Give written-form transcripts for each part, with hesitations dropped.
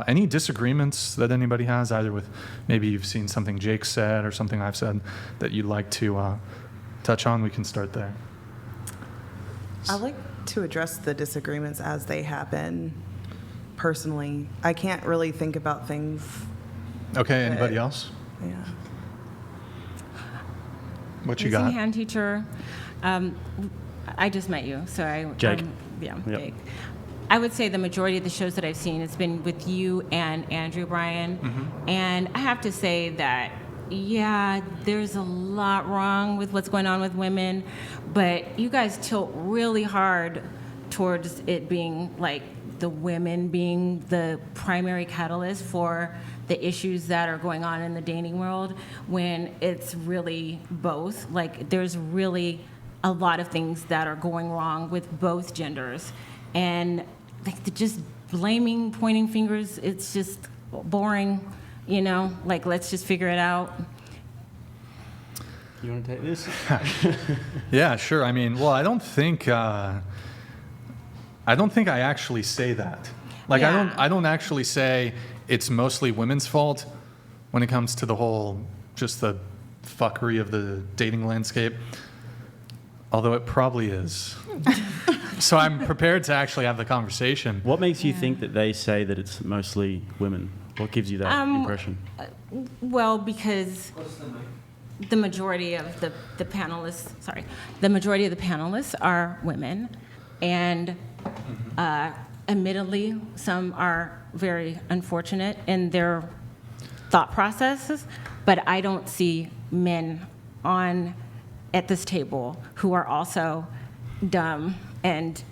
Any disagreements that anybody has, either with maybe you've seen something Jake said or something I've said that you'd like to touch on? We can start there. I like to address the disagreements as they happen. Personally, I can't really think about things. Okay, anybody else? Yeah. What you Missing got? hand teacher. I just met you, so Jake. Yeah, Yep. Jake. I would say the majority of the shows that I've seen has been with you and Andrew Bryan. And I have to say that, yeah, there's a lot wrong with what's going on with women, but you guys tilt really hard towards it being like the women being the primary catalyst for the issues that are going on in the dating world, when it's really both. Like, there's really a lot of things that are going wrong with both genders. And like, just blaming, pointing fingers, it's just boring, you know? Like, let's just figure it out. You want to take this? Yeah, sure. I mean, well, I don't think I actually say that. Like, Yeah. I don't actually say it's mostly women's fault when it comes to the whole, just the fuckery of the dating landscape. Although it probably is. So I'm prepared to actually have the conversation. What makes you think that they say that it's mostly women? What gives you that impression? Well, because the majority of the panelists, the majority of the panelists are women, and admittedly, some are very unfortunate in their thought processes, but I don't see men at this table who are also dumb and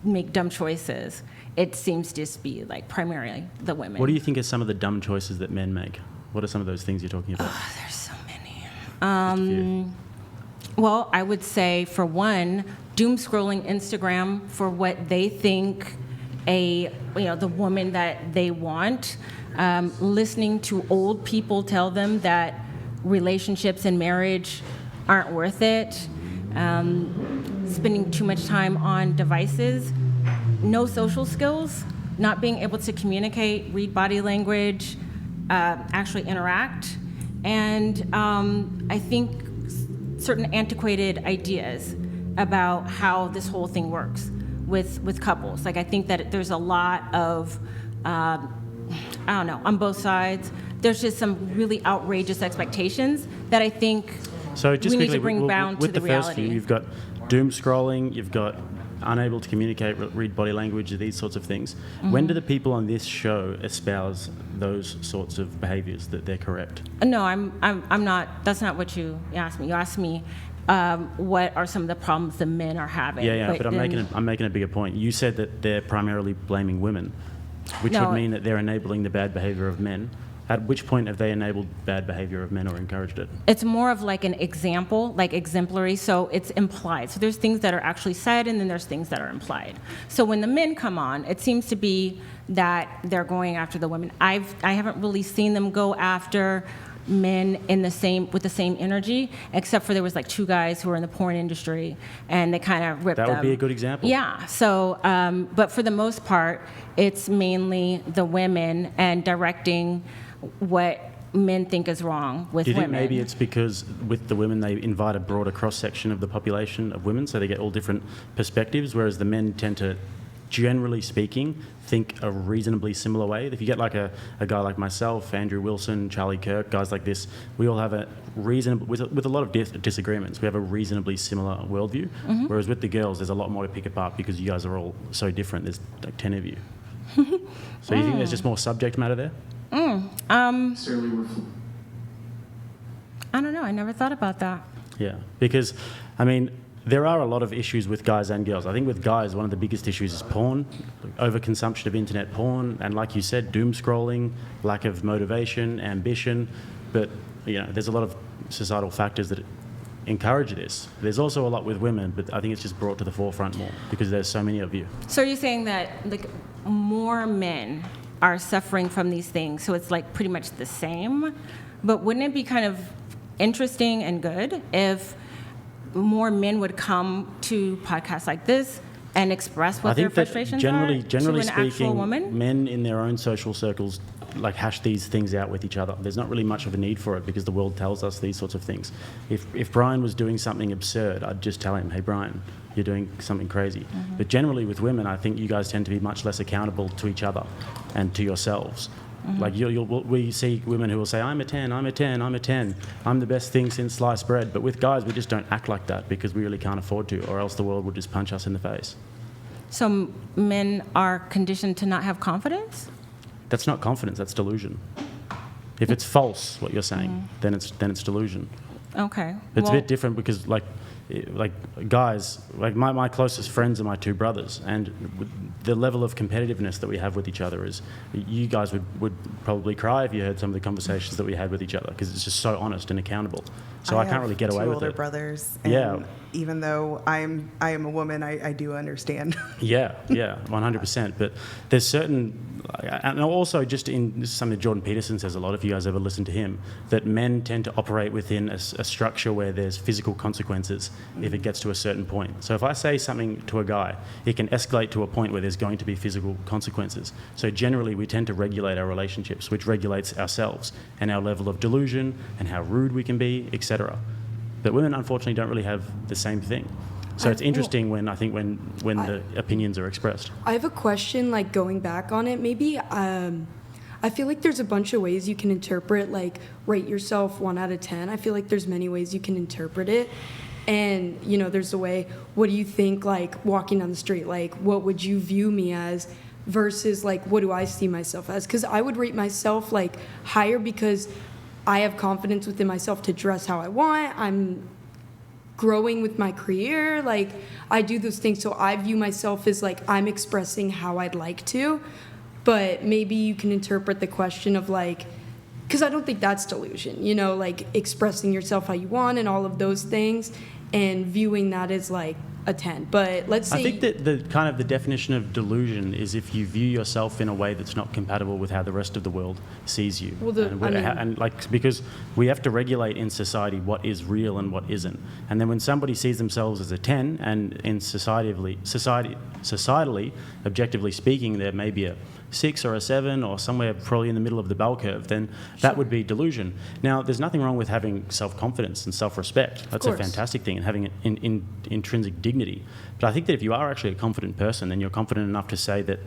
make dumb choices. It seems to just be like primarily the women. What do you think are some of the dumb choices that men make? What are some of those things you're talking about? There's so many. Just a few. Well, I would say, for one, doom scrolling Instagram for what they think the woman that they want. Listening to old people tell them that relationships and marriage aren't worth it. Spending too much time on devices. No social skills. Not being able to communicate, read body language, actually interact. And I think certain antiquated ideas about how this whole thing works with couples. Like, I think that there's a lot of, I don't know, on both sides, there's just some really outrageous expectations that I think So just we need quickly, to bring down to with the the first reality. few, you've got doom scrolling, you've got unable to communicate, read body language, these sorts of things. When do the people on this show espouse those sorts of behaviors that they're correct? No, I'm not. That's not what you asked me. You asked me what are some of the problems the men are having. Yeah, but I'm then- making a bigger point. You said that they're primarily blaming women, which No. would mean that they're enabling the bad behavior of men. At which point have they enabled bad behavior of men or encouraged it? It's more of like an example, like exemplary, so it's implied. So there's things that are actually said, and then there's things that are implied. So when the men come on, it seems to be that they're going after the women. I haven't really seen them go after men with the same energy, except for there was like two guys who were in the porn industry, and they kind of ripped them. That would be a good example. Yeah. So, but for the most part, it's mainly the women and directing what men think is wrong with Do you think women. maybe it's because with the women they invite a broader cross-section of the population of women, so they get all different perspectives, whereas the men tend to, generally speaking, think a reasonably similar way? If you get like a guy like myself, Andrew Wilson, Charlie Kirk, guys like this, we all have a reasonable, with a lot of disagreements, we have a reasonably similar worldview, whereas with the girls there's a lot more to pick apart because you guys are all so different. There's like 10 of you. So you think there's just more subject matter there? I don't know. I never thought about that. Yeah, because, I mean, there are a lot of issues with guys and girls. I think with guys, one of the biggest issues is porn, overconsumption of internet porn, and like you said, doom scrolling, lack of motivation, ambition. But, there's a lot of societal factors that encourage this. There's also a lot with women, but I think it's just brought to the forefront more because there's so many of you. So you're saying that like more men are suffering from these things, so it's like pretty much the same. But wouldn't it be kind of interesting and good if more men would come to podcasts like this and express what I their think that frustrations generally are to an actual speaking, woman? men in their own social circles like hash these things out with each other. There's not really much of a need for it because the world tells us these sorts of things. If Brian was doing something absurd, I'd just tell him, hey, Brian, you're doing something crazy. But generally with women, I think you guys tend to be much less accountable to each other and to yourselves. Like we see women who will say, I'm a 10, I'm a 10, I'm a 10, I'm the best thing since sliced bread. But with guys, we just don't act like that because we really can't afford to, or else the world would just punch us in the face. So men are conditioned to not have confidence? That's not confidence, that's delusion. If it's false, what you're saying, then it's delusion. Okay. It's a bit different because like guys, like my closest friends are my two brothers, and the level of competitiveness that we have with each other is, you guys would probably cry if you heard some of the conversations that we had with each other because it's just so honest and accountable. So I can't really get away with older it. brothers. And Yeah. even though I am a woman, I do understand. Yeah, 100%. But there's certain, and also just in this is something that Jordan Peterson says a lot, if you guys ever listen to him, that men tend to operate within a structure where there's physical consequences if it gets to a certain point. So if I say something to a guy, it can escalate to a point where there's going to be physical consequences. So generally we tend to regulate our relationships, which regulates ourselves and our level of delusion and how rude we can be, etc. But women, unfortunately, don't really have the same thing. So it's interesting when the opinions are expressed. I have a question, like going back on it, maybe. I feel like there's a bunch of ways you can interpret, like rate yourself 1 out of 10. I feel like there's many ways you can interpret it. And, you know, there's the way, what do you think, like walking down the street, like what would you view me as versus like what do I see myself as? Because I would rate myself like higher because I have confidence within myself to dress how I want. I'm growing with my career. Like I do those things. So I view myself as like I'm expressing how I'd like to. But maybe you can interpret the question of like, because I don't think that's delusion, you know, like expressing yourself how you want and all of those things and viewing that as like a 10. But let's say... I think that the kind of the definition of delusion is if you view yourself in a way that's not compatible with how the rest of the world sees you. Well, because we have to regulate in society what is real and what isn't. And then when somebody sees themselves as a 10 and in societally, objectively speaking, there may be a 6 or a 7 or somewhere probably in the middle of the bell curve, then that would be delusion. Now, there's nothing wrong with having self-confidence and self-respect. That's a fantastic thing, and having intrinsic dignity. But I think that if you are actually a confident person, then you're confident enough to say that,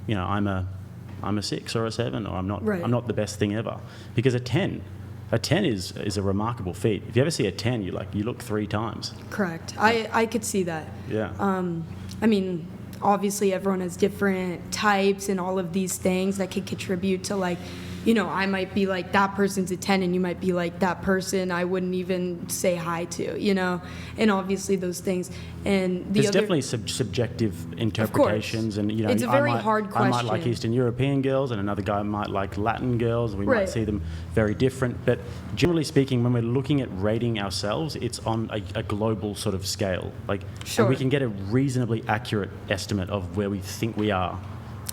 you know, I'm a 6 or a 7, or I'm not the best thing ever. Because a 10 is a remarkable feat. If you ever see a 10, you look 3 times. Correct. I could see that. Yeah. I mean, obviously everyone has different types and all of these things that could contribute to like, you know, I might be like that person's a 10 and you might be like that person I wouldn't even say hi to, you know, and obviously those things. And there's definitely subjective interpretations, and you know, it's a very hard question. I might like Eastern European girls, and another guy might like Latin girls. We might see them very different, but generally speaking, when we're looking at rating ourselves, it's on a global sort of scale. Like, and we can get a reasonably accurate estimate of where we think we are.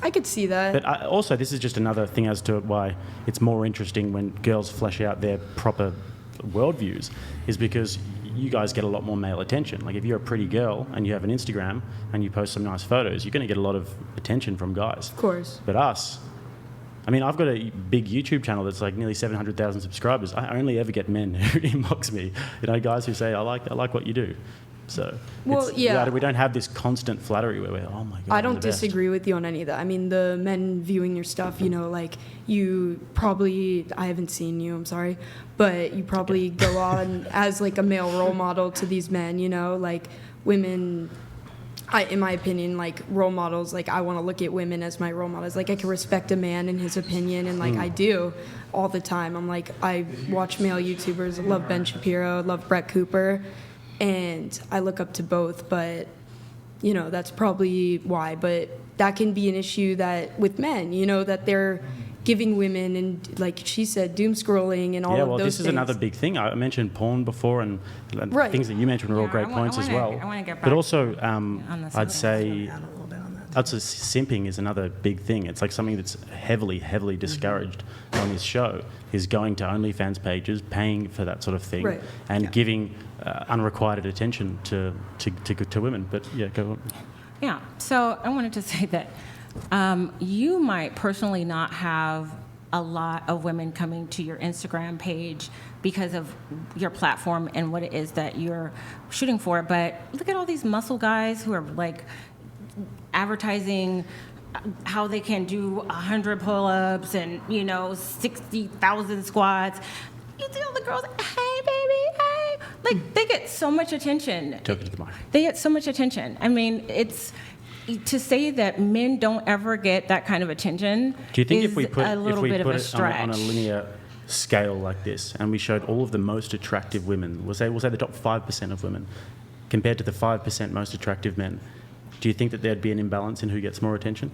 I could see that. But also, this is just another thing as to why it's more interesting when girls flesh out their proper worldviews, is because you guys get a lot more male attention. Like if you're a pretty girl and you have an Instagram and you post some nice photos, you're going to get a lot of attention from guys. Of course. But us, I mean, I've got a big YouTube channel that's like nearly 700,000 subscribers. I only ever get men who inbox me, you know, guys who say, I like what you do. So we don't have this constant flattery where we're, oh my God. I don't disagree with you on any of that. I mean, the men viewing your stuff, you know, like you probably, I haven't seen you, I'm sorry, but you probably go on as like a male role model to these men, you know, like women, in my opinion, like role models, like I want to look at women as my role models. Like I can respect a man and his opinion, and like I do all the time. I'm like, I watch male YouTubers, I love Ben Shapiro, I love Brett Cooper, and I look up to both, but, you know, that's probably why. But that can be an issue that with men, you know, that they're giving women, and like she said, doom scrolling and all of those things. Yeah, well, this is another big thing. I mentioned porn before, and things that you mentioned were all great points as well. I want to get back but also, I'd Add say a little bit on that. I'd say simping is another big thing. It's like something that's heavily discouraged on this show, is going to OnlyFans pages, paying for that sort of thing, and giving unrequited attention to women. But yeah, go on. Yeah. So I wanted to say that you might personally not have a lot of women coming to your Instagram page because of your platform and what it is that you're shooting for. But look at all these muscle guys who are like advertising how they can do 100 pull-ups and 60,000 squats. You see all the girls, hey baby, hey, like they get so much attention. Talking to the mic. They get so much attention. I mean, it's to say that men don't ever get that kind of attention. Do you think is if we put a little bit of a it stretch? on a linear scale like this, and we showed all of the most attractive women, we'll say the top 5% of women, compared to the 5% most attractive men, do you think that there'd be an imbalance in who gets more attention?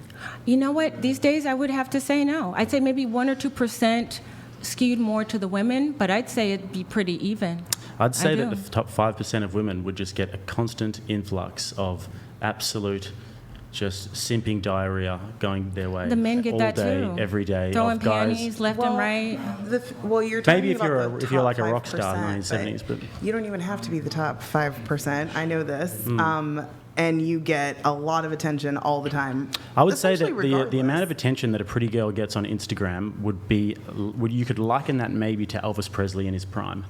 You know what? These days, I would have to say no. I'd say maybe 1 or 2% skewed more to the women, but I'd say it'd be pretty even. I'd say I that do. the top 5% of women would just get a constant influx of absolute just simping diarrhea going their way. The men get all that day, too. every day. Throwing of guys. panties left and right. You're talking Maybe if about you're the if you're top like a rock star in 5%, the 1970s, but you don't even have to be the top 5%. I know this. Hmm. And you get a lot of attention all the time. I would say that Essentially the amount regardless. of attention that a pretty girl gets on Instagram you could liken that maybe to Elvis Presley in his prime,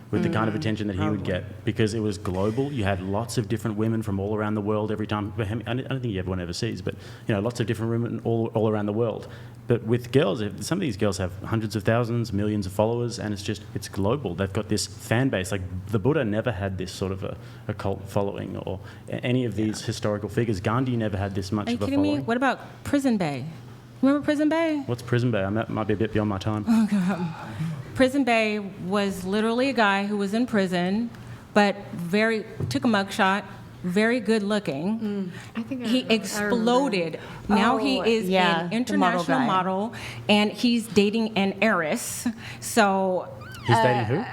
with the kind of attention that he would get, because it was global. You had lots of different women from all around the world every time. I don't think you ever went overseas, but lots of different women all around the world. But with girls, some of these girls have hundreds of thousands, millions of followers, and it's global. They've got this fan base. Like the Buddha never had this sort of a cult following, or any of these historical figures. Gandhi never had this much Are you of a kidding me? following. What about Prison Bay? Remember Prison Bay? What's Prison Bay? That might be a bit beyond my time. Prison Bay was literally a guy who was in prison, but took a mugshot, very good looking. I think He exploded. Now he is yeah, an the international model guy. model, and he's dating an heiress. So He's dating who?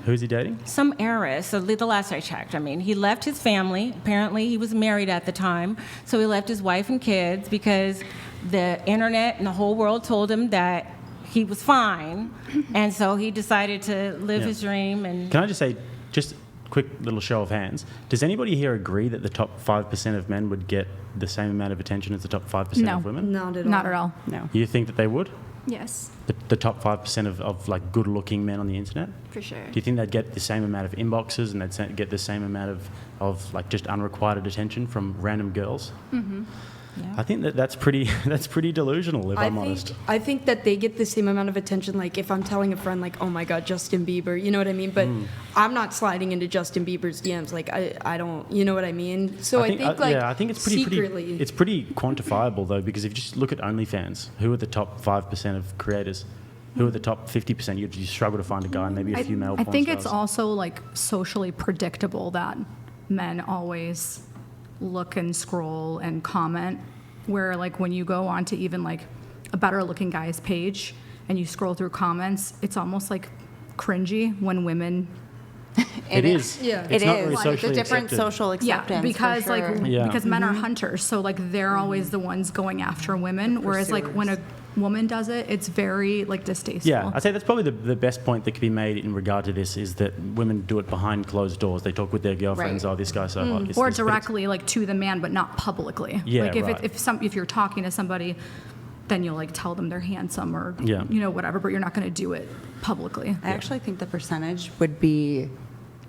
Who's he dating? some heiress. So the last I checked, I mean, he left his family. Apparently, he was married at the time, so he left his wife and kids because the internet and the whole world told him that he was fine, and so he decided to live Yeah. his dream. And Can I just say, just quick little show of hands, does anybody here agree that the top 5% of men would get the same amount of attention as the top 5% No. of women? Not at all. Not at all. No, You think that they would? Yes, The top 5% of like good-looking men on the internet? for sure. Do you think they'd get the same amount of inboxes and they'd get the same amount of like just unrequited attention from random girls? yeah. I think that's pretty delusional, if I'm honest. I think that they get the same amount of attention. Like if I'm telling a friend, like, oh my God, Justin Bieber, you know what I mean? But I'm not sliding into Justin Bieber's DMs. Like I don't, you know what I mean? So I think like I think it's pretty secretly. it's pretty quantifiable though, because if you just look at OnlyFans, who are the top 5% of creators? Who are the top 50%? You struggle to find a guy, maybe a few male I porn think it's stars. also like socially predictable that men always look and scroll and comment, where like when you go onto even like a better looking guy's page and you scroll through comments, it's almost like cringy when women It is. Yeah. It's it not is. really It's socially a different accepted. social acceptance. yeah, because for sure. Yeah. because men are hunters, so like they're always the ones going after women, whereas like when a woman does it, it's very like distasteful. Yeah, I'd say that's probably the best point that could be made in regard to this, is that women do it behind closed doors. They talk with their girlfriends, Right. oh, this guy's so hot. this- or this- but it's- directly like to the man, but not publicly. Yeah, like if right. if you're talking to somebody, then you'll like tell them they're handsome or Yeah. whatever, but you're not going to do it publicly. I actually think the percentage would be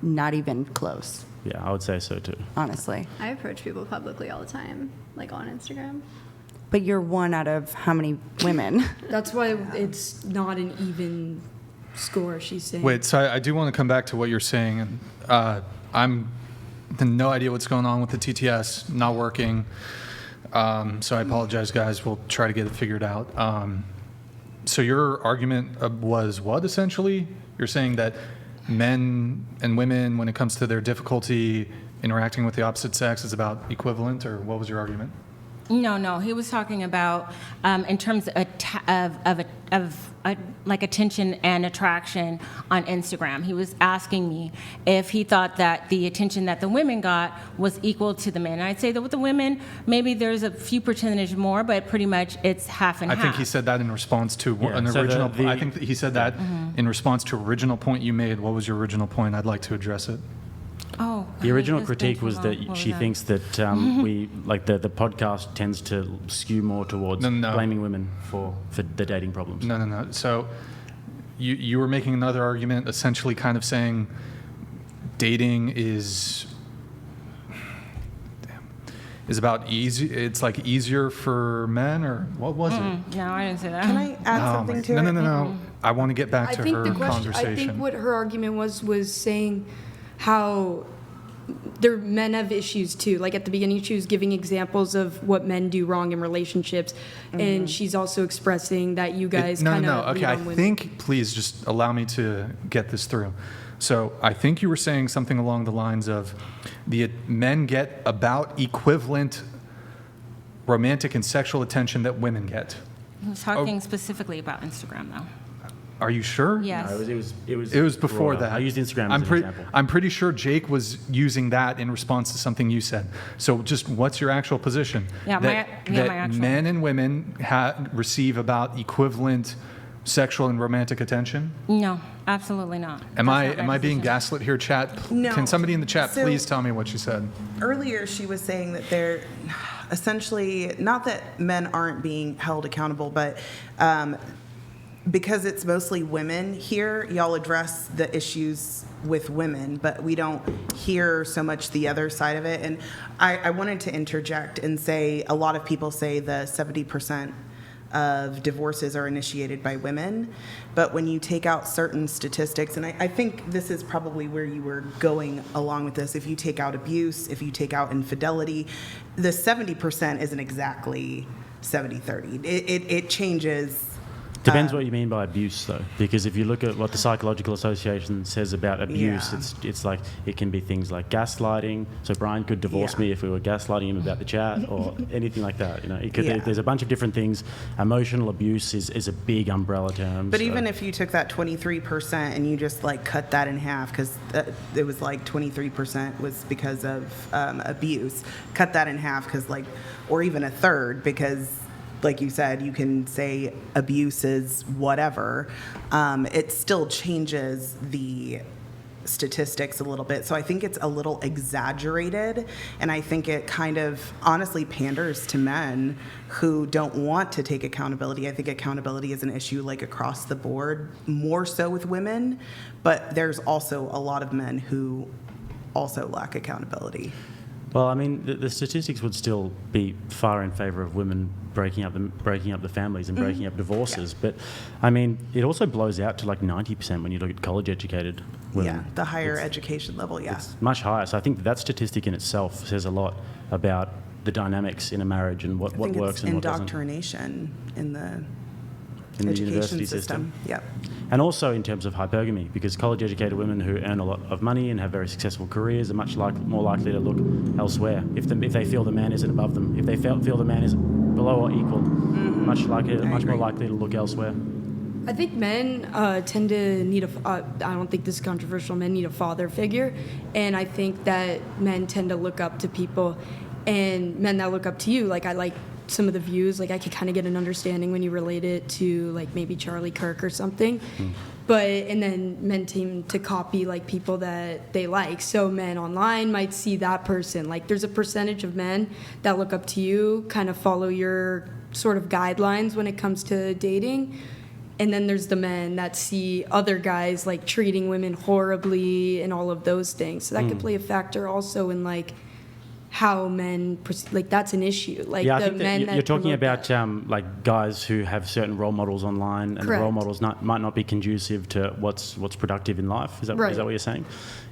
not even close, Yeah, I would say so too. honestly. I approach people publicly all the time, like on Instagram. But you're one out of how many women? That's why it's not an even score. She's saying. Wait, so I do want to come back to what you're saying. And I'm no idea what's going on with the TTS, not working. So I apologize, guys. We'll try to get it figured out. So your argument was what, essentially? You're saying that men and women, when it comes to their difficulty interacting with the opposite sex, is about equivalent, or what was your argument? No. He was talking about in terms of like attention and attraction on Instagram. He was asking me if he thought that the attention that the women got was equal to the men. And I'd say that with the women, maybe there's a few percentage more, but pretty much it's half and I half. think he said that in response to Yeah, an so original. the- I think that he said that in response to original point you made. What was your original point? I'd like to address it. Oh, The original it's been critique too was long. that What was she that? thinks that we like the podcast tends to skew more towards No. blaming women for the dating problems. No. So you were making another argument, essentially kind of saying dating is about easy. It's like easier for men, or what was it? No, I didn't say that. Can I add something to it? No. I want to get back I to think her the question. conversation. I think what her argument was saying how there men have issues too. Like at the beginning, she was giving examples of what men do wrong in relationships, and she's also expressing that you guys kind of Okay, I think, please just allow me to get this through. So I think you were saying something along the lines of the men get about equivalent romantic and sexual attention that women get. I was talking specifically about Instagram, though. Are you sure? Yes. No, It was before broader. that. I used Instagram as an example. I'm pretty sure Jake was using that in response to something you said. So just what's your actual position? Yeah, that my actual- men and women receive about equivalent sexual and romantic attention? No, absolutely not. Am That's not I my being position. gaslit here, chat? No. Can somebody in the chat So- please tell me what she said? Earlier, she was saying that they're essentially, not that men aren't being held accountable, but because it's mostly women here, y'all address the issues with women, but we don't hear so much the other side of it. And I wanted to interject and say a lot of people say the 70% of divorces are initiated by women, but when you take out certain statistics, and I think this is probably where you were going along with this, if you take out abuse, if you take out infidelity, the 70% isn't exactly 70-30. It changes. Depends what you mean by abuse, though, because if you look at what the Psychological Association says about abuse, Yeah. it's like it can be things like gaslighting. So Brian could divorce Yeah. me if we were gaslighting him about the chat or anything like that. You know, it could, Yeah. there's a bunch of different things. Emotional abuse is a big umbrella term. But so- even if you took that 23% and you just like cut that in half, because it was like 23% was because of abuse, cut that in half because like, or even a third, because like you said, you can say abuse is whatever. It still changes the statistics a little bit. So I think it's a little exaggerated, and I think it kind of honestly panders to men who don't want to take accountability. I think accountability is an issue like across the board, more so with women, but there's also a lot of men who also lack accountability. Well, I mean, the statistics would still be far in favour of women breaking up the families and breaking up divorces. But I mean, it also blows out to like 90% when you look at college-educated women. Yeah, the higher It's- education level, yeah. It's much higher. So I think that statistic in itself says a lot about the dynamics in a marriage and what I think works it's and what doesn't indoctrination in the in the education university system. Yep. And also in terms of hypergamy, because college-educated women who earn a lot of money and have very successful careers are much more likely to look elsewhere if they feel the man isn't above them. If they feel the man is below or equal, much more agree. likely to look elsewhere. I think men tend to need I don't think this is controversial. Men need a father figure, and I think that men tend to look up to people, and men that look up to you. Like I like some of the views. Like I could kind of get an understanding when you relate it to like maybe Charlie Kirk or something. And then men tend to copy like people that they like. So men online might see that person. Like there's a percentage of men that look up to you, kind of follow your sort of guidelines when it comes to dating. And then there's the men that see other guys like treating women horribly and all of those things. So that could play a factor also in like how men like that's an issue. Like Yeah, I the think men that you're talking promote about that. like guys who have certain role models online, and the role Correct. models might not be conducive to what's productive in life. Is that Right. what you're saying?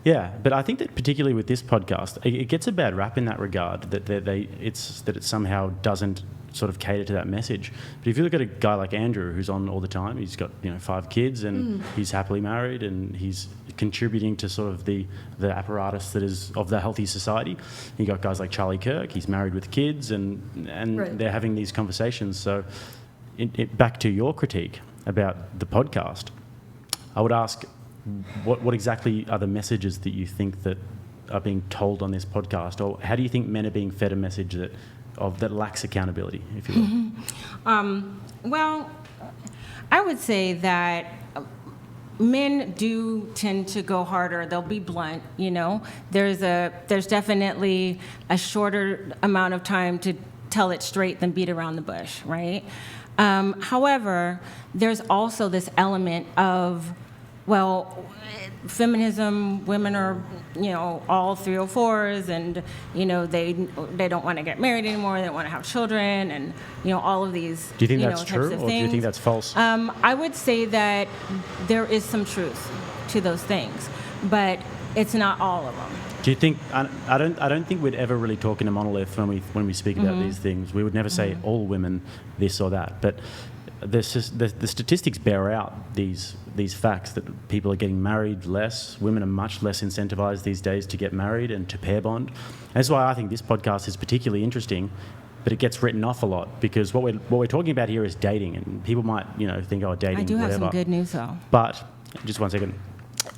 Yeah, but I think that particularly with this podcast, it gets a bad rap in that regard. That it somehow doesn't sort of cater to that message. But if you look at a guy like Andrew, who's on all the time, he's got 5 kids and he's happily married and he's contributing to sort of the apparatus that is of the healthy society. You got guys like Charlie Kirk, he's married with kids and Right. they're having these conversations. So back to your critique about the podcast, I would ask what exactly are the messages that you think that are being told on this podcast, or how do you think men are being fed a message that lacks accountability, if you will? Well, I would say that men do tend to go harder. They'll be blunt, you know. There's definitely a shorter amount of time to tell it straight than beat around the bush, right? However, there's also this element of, well, feminism, women are, you know, all 304s, and, you know, they don't want to get married anymore, they don't want to have children, and, you know, all of these, Do you think know, that's types true, of or do you things. think that's false? I would say that there is some truth to those things, but it's not all of them. Do you think? I don't think we'd ever really talk in a monolith when we speak about these things. We would never say all women this or that. But the statistics bear out these facts that people are getting married less. Women are much less incentivized these days to get married and to pair bond. That's why I think this podcast is particularly interesting. But it gets written off a lot because what we're talking about here is dating, and people might think, oh, dating. I do have whatever. some good news though. But just 1 second.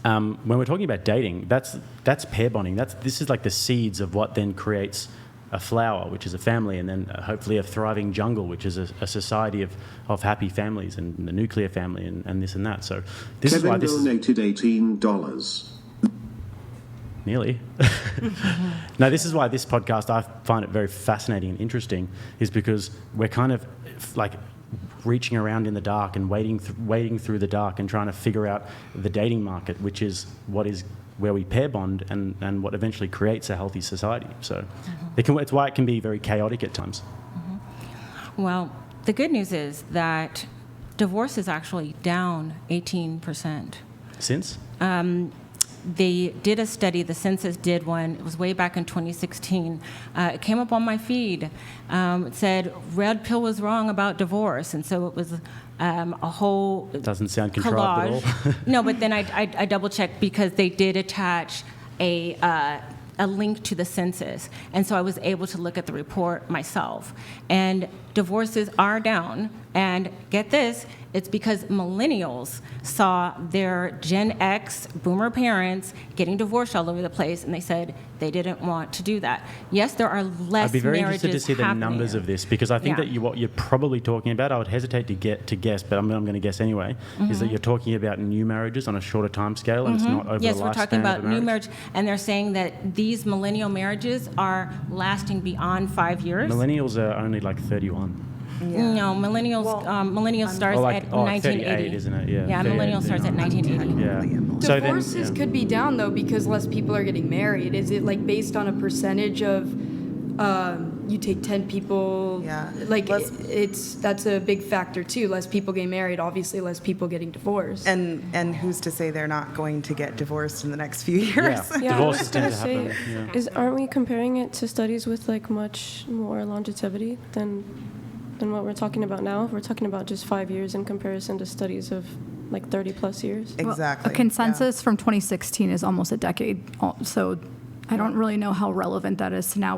When we're talking about dating, that's pair bonding. This is like the seeds of what then creates a flower, which is a family, and then hopefully a thriving jungle, which is a society of happy families, and the nuclear family, and this and that. So this is why Kevin this donated $18. nearly. No, this is why this podcast, I find it very fascinating and interesting, is because we're kind of like reaching around in the dark and wading through the dark and trying to figure out the dating market, which is where we pair bond and what eventually creates a healthy society. So it's why it can be very chaotic at times. Well, the good news is that divorce is actually down 18%. Since? They did a study, the census did one, it was way back in 2016. It came up on my feed. It said Red Pill was wrong about divorce, and so it was a whole Doesn't sound contrived collage. at all. No, but then I double-checked because they did attach a link to the census, and so I was able to look at the report myself. And divorces are down, and get this, it's because millennials saw their Gen X boomer parents getting divorced all over the place, and they said they didn't want to do that. Yes, there are less I'd be very marriages interested to see the happening. numbers of this, because I think Yeah. that what you're probably talking about, I would hesitate to guess, but I'm going to guess anyway, is that you're talking about new marriages on a shorter time scale, and it's not over Yes, the we're talking lifespan about of a new marriage, and they're saying that these millennial marriages are lasting beyond 5 years. Millennials are only like 31. No, millennials starts at 1980. 38, isn't it? Yeah. Yeah, 38, millennial starts at 1980. Yeah. So then, Divorces could be down though because less people are getting married. Is it like based on a percentage of you take 10 people? Yeah. Like Less- that's a big factor too. Less people getting married, obviously less people getting divorced. And who's to say they're not going to get divorced in the next few years? yeah, Yeah, divorces I tend was to gonna happen. say, aren't we comparing it to studies with like much more longevity than what we're talking about now? We're talking about just 5 years in comparison to studies of like 30 plus years. Exactly. A consensus from 2016 is almost a decade, so I don't really know how relevant that is to now.